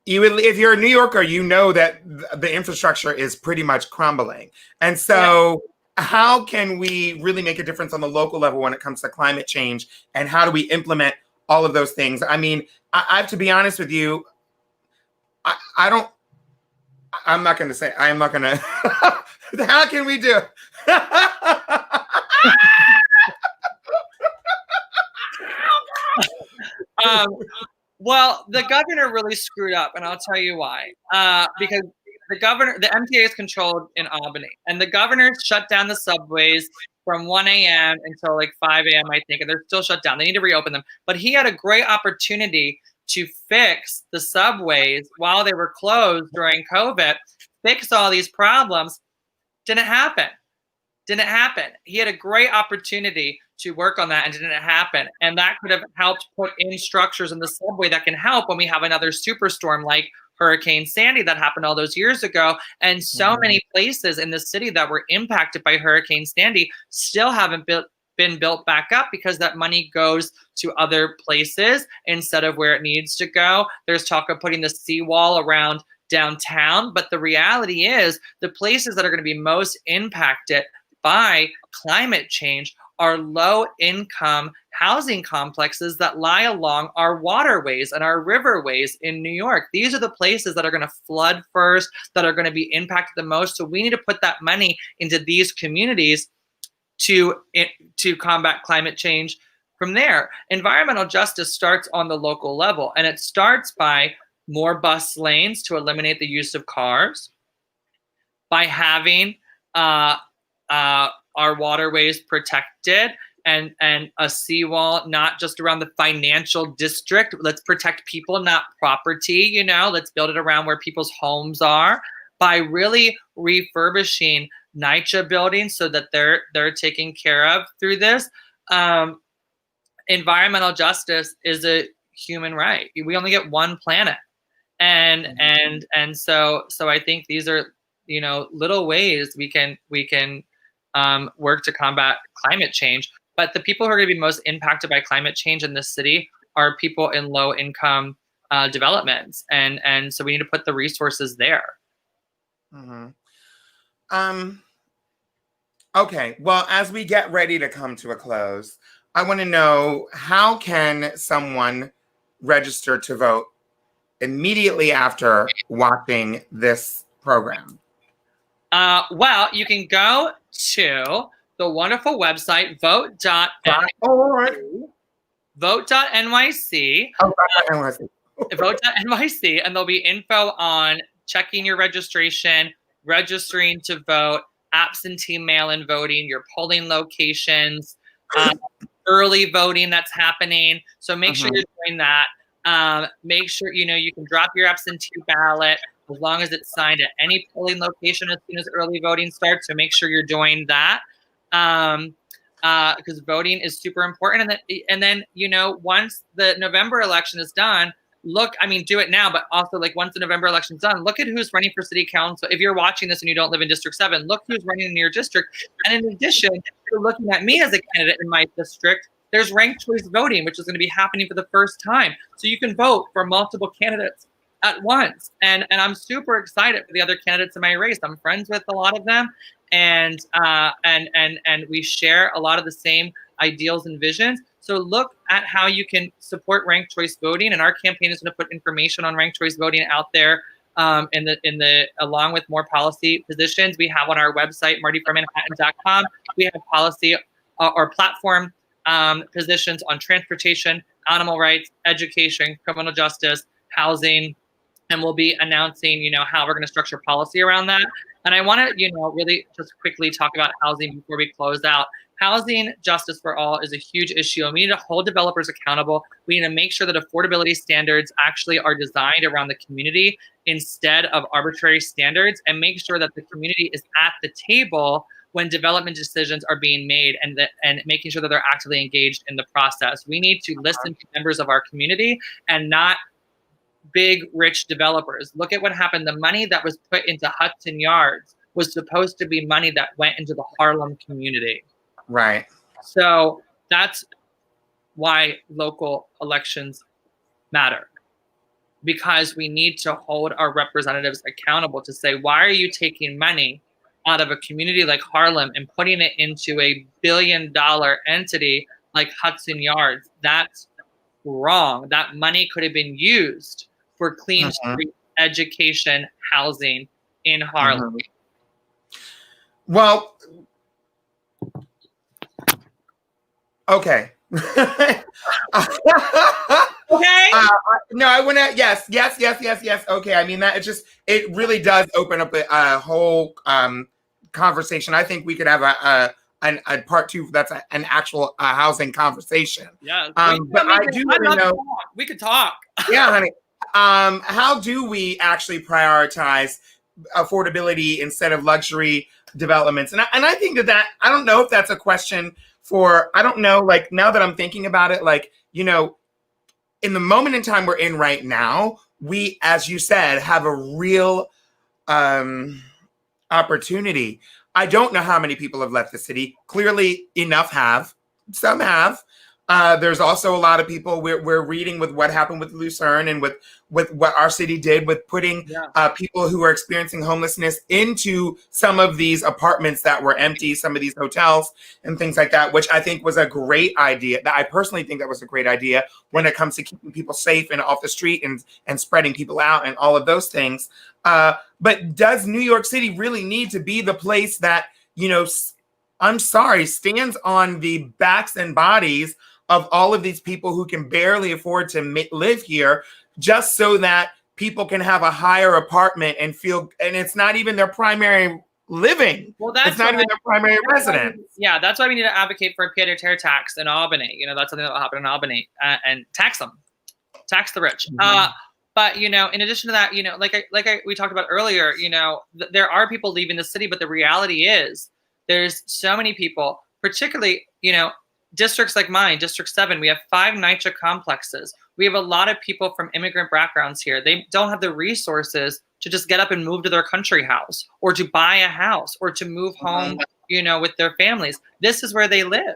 If you're a New Yorker, you know that the infrastructure is pretty much crumbling. And so how can we really make a difference on the local level when it comes to climate change? And how do we implement all of those things? I have to be honest with you, I'm not going to how can we do well, the governor really screwed up, and I'll tell you why. Because the MTA is controlled in Albany, and the governor shut down the subways from 1 a.m. until like 5 a.m., I think, and they're still shut down. They need to reopen them. But he had a great opportunity to fix the subways while they were closed during COVID, fix all these problems. Didn't happen. He had a great opportunity to work on that and didn't happen. And that could have helped put in structures in the subway that can help when we have another superstorm like Hurricane Sandy that happened all those years ago. And so many places in the city that were impacted by Hurricane Sandy still haven't been built back up because that money goes to other places instead of where it needs to go. There's talk of putting the seawall around downtown, but the reality is the places that are going to be most impacted by climate change are low-income housing complexes that lie along our waterways and our riverways in New York. These are the places that are going to flood first, that are going to be impacted the most. So we need to put that money into these communities to combat climate change from there. Environmental justice starts on the local level, and it starts by more bus lanes to eliminate the use of cars, by having our waterways protected and a seawall, not just around the financial district. Let's protect people, not property, let's build it around where people's homes are, by really refurbishing NYCHA buildings so that they're taken care of through this. Environmental justice is a human right. We only get one planet. And so I think these are, little ways we can work to combat climate change. But the people who are going to be most impacted by climate change in this city are people in low income developments. And so we need to put the resources there. Okay. Well, as we get ready to come to a close, I want to know, how can someone register to vote immediately after watching this program? Well, you can go to the wonderful website, vote.nyc. Vote.nyc. Vote.nyc, and there'll be info on checking your registration, registering to vote, absentee mail-in voting, your polling locations, early voting that's happening. So make sure you're doing that. Make sure you can drop your absentee ballot as long as it's signed at any polling location as soon as early voting starts. So make sure you're doing that, because voting is super important. And then once the November election is done, do it now, but also once the November election's done, look at who's running for city council. If you're watching this and you don't live in District 7, look who's running in your district. And in addition to looking at me as a candidate in my district, there's ranked choice voting, which is going to be happening for the first time. So you can vote for multiple candidates at once. And I'm super excited for the other candidates in my race. I'm friends with a lot of them, and we share a lot of the same ideals and visions. So look at how you can support ranked choice voting, and our campaign is going to put information on ranked choice voting out there along with more policy positions we have on our website, martiformanhattan.com. We have policy or platform positions on transportation, animal rights, education, criminal justice, housing, and we'll be announcing, how we're going to structure policy around that. And I want to, really just quickly talk about housing before we close out. Housing justice for all is a huge issue, and we need to hold developers accountable. We need to make sure that affordability standards actually are designed around the community instead of arbitrary standards, and make sure that the community is at the table when development decisions are being made, and making sure that they're actively engaged in the process. We need to listen to members of our community and not big, rich developers. Look at what happened. The money that was put into Hudson Yards was supposed to be money that went into the Harlem community. Right. So that's why local elections matter, because we need to hold our representatives accountable to say, why are you taking money out of a community like Harlem and putting it into a billion-dollar entity like Hudson Yards? That's wrong. That money could have been used for clean street education, housing in Harlem. Well, okay. Okay. No, I want to. Yes. Okay. I mean, it really does open up a whole conversation. I think we could have a part two that's an actual housing conversation. Yeah. But I do want to know. We could talk. Yeah, honey. How do we actually prioritize affordability instead of luxury developments? And I think that I don't know if that's a question for, I don't know, like now that I'm thinking about it, like, you know, in the moment in time we're in right now, we, as you said, have a real opportunity. I don't know how many people have left the city. Clearly enough have. Some have. There's also a lot of people we're reading with what happened with Lucerne and with what our city did with putting people who are experiencing homelessness into some of these apartments that were empty, some of these hotels and things like that, which I think was a great idea. I personally think that was a great idea when it comes to keeping people safe and off the street and spreading people out and all of those things. But does New York City really need to be the place that, you know, I'm sorry, stands on the backs and bodies of all of these people who can barely afford to live here, just so that people can have a higher apartment and feel, and it's not even their primary living. Well, that's it's not even their primary residence. Yeah, that's why we need to advocate for a pied-à-terre tax in Albany. You know, that's something that will happen in Albany, and tax them, tax the rich. Mm-hmm. But you know, in addition to that, you know, we talked about earlier, you know, there are people leaving the city, but the reality is there's so many people, particularly, you know, districts like mine, District 7, we have 5 NYCHA complexes. We have a lot of people from immigrant backgrounds here. They don't have the resources to just get up and move to their country house or to buy a house or to move home, you know, with their families. This is where they live.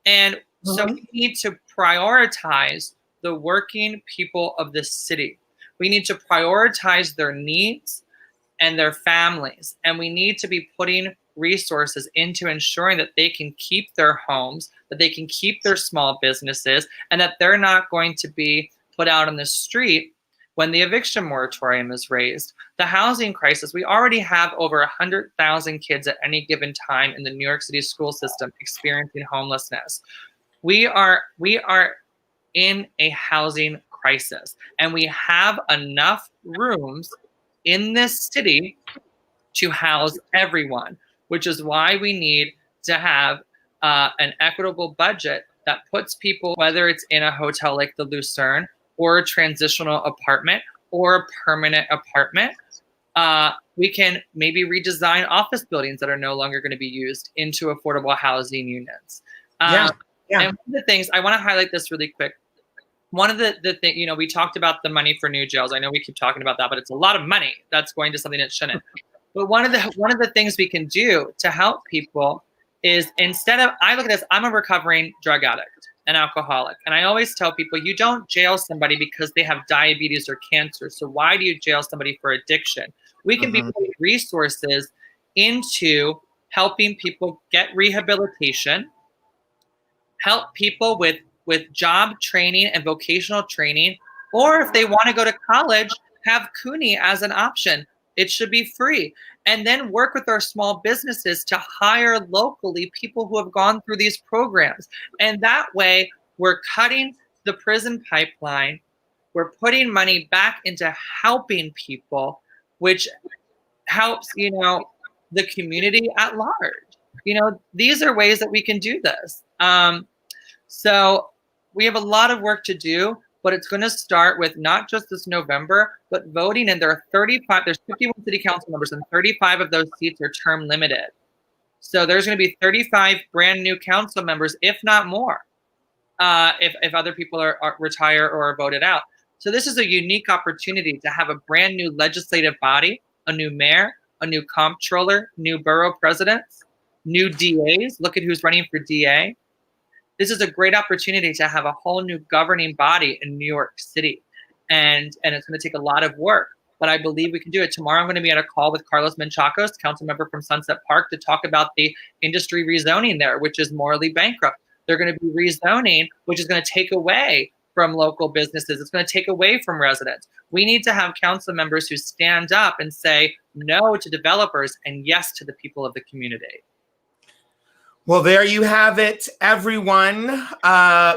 And so we need to prioritize the working people of this city. We need to prioritize their needs and their families. And we need to be putting resources into ensuring that they can keep their homes, that they can keep their small businesses, and that they're not going to be put out on the street when the eviction moratorium is raised. The housing crisis, we already have over 100,000 kids at any given time in the New York City school system experiencing homelessness. We are in a housing crisis, and we have enough rooms in this city to house everyone, which is why we need to have an equitable budget that puts people, whether it's in a hotel like the Lucerne or a transitional apartment or a permanent apartment, we can maybe redesign office buildings that are no longer going to be used into affordable housing units. And one of the things, I want to highlight this really quick. One of the thing, you know, we talked about the money for new jails. I know we keep talking about that, but it's a lot of money that's going to something that shouldn't. But one of the things we can do to help people is, instead of, I look at this, I'm a recovering drug addict, an alcoholic. And I always tell people, you don't jail somebody because they have diabetes or cancer. So why do you jail somebody for addiction? We can be putting resources into helping people get rehabilitation, help people with job training and vocational training, or if they want to go to college, have CUNY as an option. It should be free. And then work with our small businesses to hire locally people who have gone through these programs. And that way, we're cutting the prison pipeline. We're putting money back into helping people, which helps, you know, the community at large. You know, these are ways that we can do this. So we have a lot of work to do, but it's going to start with not just this November, but voting. And there's 51 city council members, and 35 of those seats are term limited. So there's going to be 35 brand new council members, if not more, if other people are retire or are voted out. So this is a unique opportunity to have a brand new legislative body, a new mayor, a new comptroller, new borough presidents, new DAs. Look at who's running for DA. This is a great opportunity to have a whole new governing body in New York City. And it's going to take a lot of work, but I believe we can do it. Tomorrow, I'm going to be at a call with Carlos Menchacos, council member from Sunset Park, to talk about the industry rezoning there, which is morally bankrupt. They're going to be rezoning, which is going to take away from local businesses. It's going to take away from residents. We need to have council members who stand up and say no to developers and yes to the people of the community. Well, there you have it, everyone.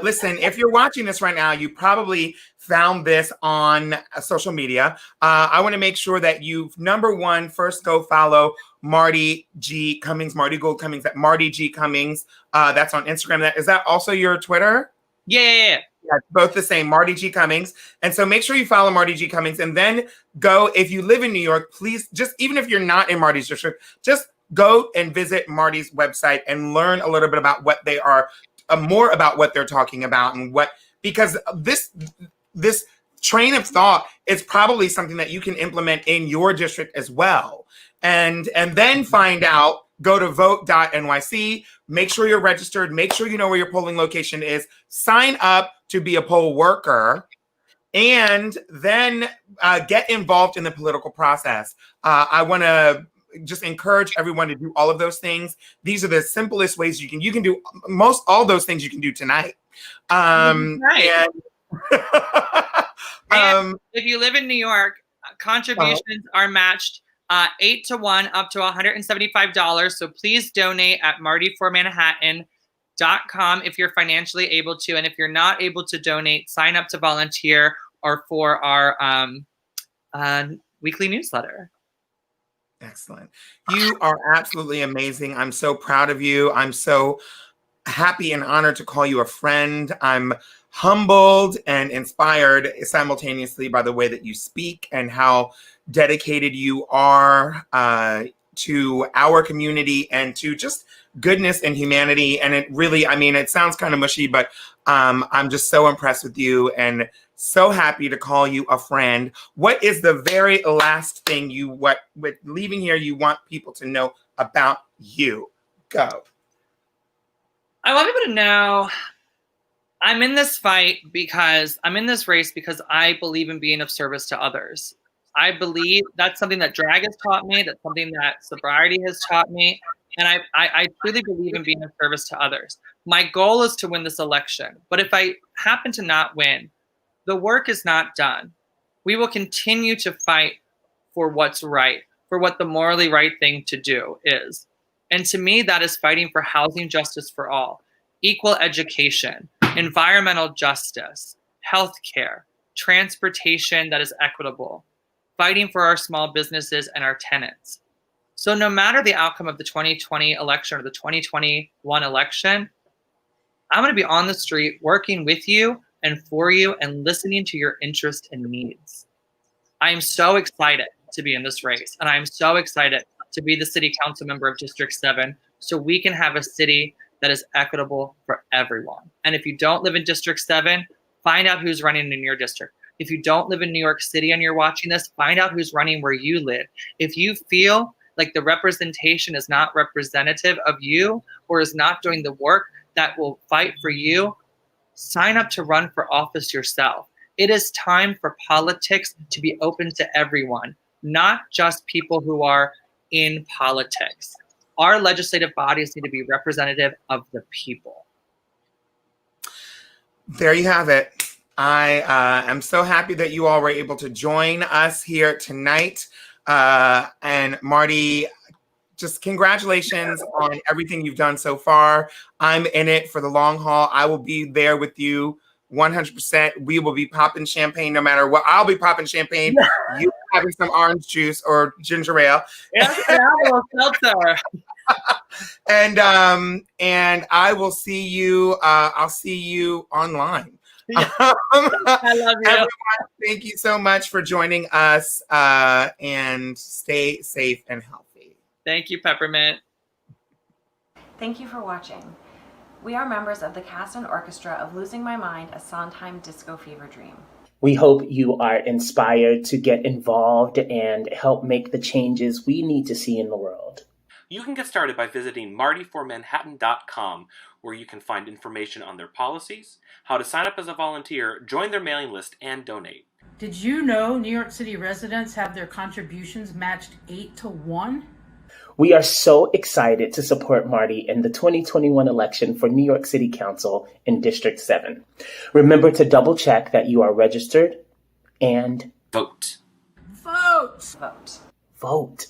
Listen, if you're watching this right now, you probably found this on social media. I want to make sure that you, number one, first go follow Marti G. Cummings, Marti Gould Cummings, at Marti G. Cummings. That's on Instagram. Is that also your Twitter? Yeah. Yeah, both the same, Marti G. Cummings. And so make sure you follow Marti G. Cummings, and then go, if you live in New York, please, just even if you're not in Marti's district, just go and visit Marti's website and learn a little bit about what they are, more about what they're talking about, and because this train of thought is probably something that you can implement in your district as well. And then find out, go to vote.nyc, make sure you're registered, make sure you know where your polling location is, sign up to be a poll worker, and then get involved in the political process. I want to just encourage everyone to do all of those things. These are the simplest ways you can do all those things you can do tonight. Right. And if you live in New York, contributions are matched 8 to 1 up to $175. So please donate at martiformanhattan.com if you're financially able to. And if you're not able to donate, sign up to volunteer or for our weekly newsletter. Excellent. You are absolutely amazing. I'm so proud of you. I'm so happy and honored to call you a friend. I'm humbled and inspired simultaneously by the way that you speak and how dedicated you are to our community and to just goodness and humanity. And it really, it sounds kind of mushy, but I'm just so impressed with you and so happy to call you a friend. What is the very last thing with leaving here, you want people to know about you? Go. I want people to know I'm in this race because I believe in being of service to others. I believe that's something that drag has taught me. That's something that sobriety has taught me. And I truly believe in being of service to others. My goal is to win this election. But if I happen to not win, the work is not done. We will continue to fight for what's right, for what the morally right thing to do is. And to me, that is fighting for housing justice for all, equal education, environmental justice, healthcare, transportation that is equitable, fighting for our small businesses and our tenants. So no matter the outcome of the 2020 election or the 2021 election, I'm going to be on the street working with you and for you and listening to your interests and needs. I am so excited to be in this race, and I am so excited to be the city council member of District 7 so we can have a city that is equitable for everyone. And if you don't live in District 7, find out who's running in your district. If you don't live in New York City and you're watching this, find out who's running where you live. If you feel like the representation is not representative of you or is not doing the work that will fight for you, sign up to run for office yourself. It is time for politics to be open to everyone, not just people who are in politics. Our legislative bodies need to be representative of the people. There you have it. I am so happy that you all were able to join us here tonight. And Marti, just congratulations on everything you've done so far. I'm in it for the long haul. I will be there with you 100%. We will be popping champagne no matter what. I'll be popping champagne. You having some orange juice or ginger ale. And I will see you. I'll see you online. I love you. Everyone, thank you so much for joining us. And stay safe and healthy. Thank you, Peppermint. Thank you for watching. We are members of the cast and orchestra of Losing My Mind, a Sondheim Disco Fever Dream. We hope you are inspired to get involved and help make the changes we need to see in the world. You can get started by visiting martiformanhattan.com, where you can find information on their policies, how to sign up as a volunteer, join their mailing list, and donate. Did you know New York City residents have their contributions matched 8 to 1? We are so excited to support Marti in the 2021 election for New York City Council in District 7. Remember to double check that you are registered and vote. Vote! Vote. Vote.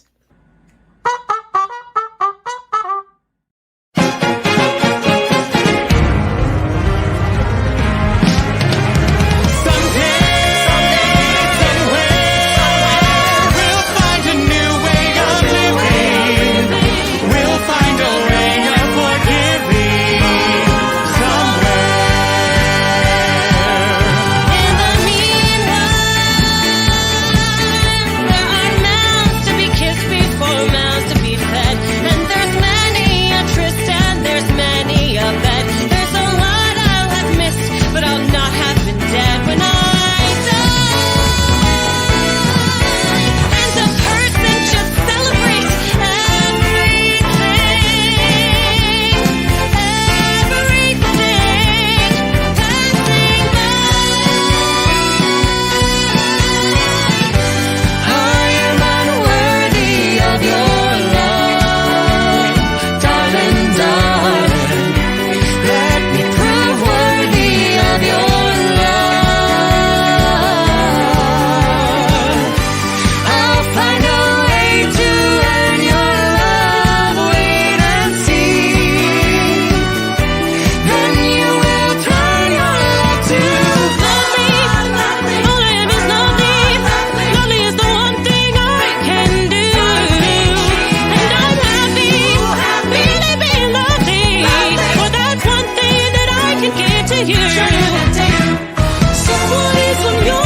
Someone is on your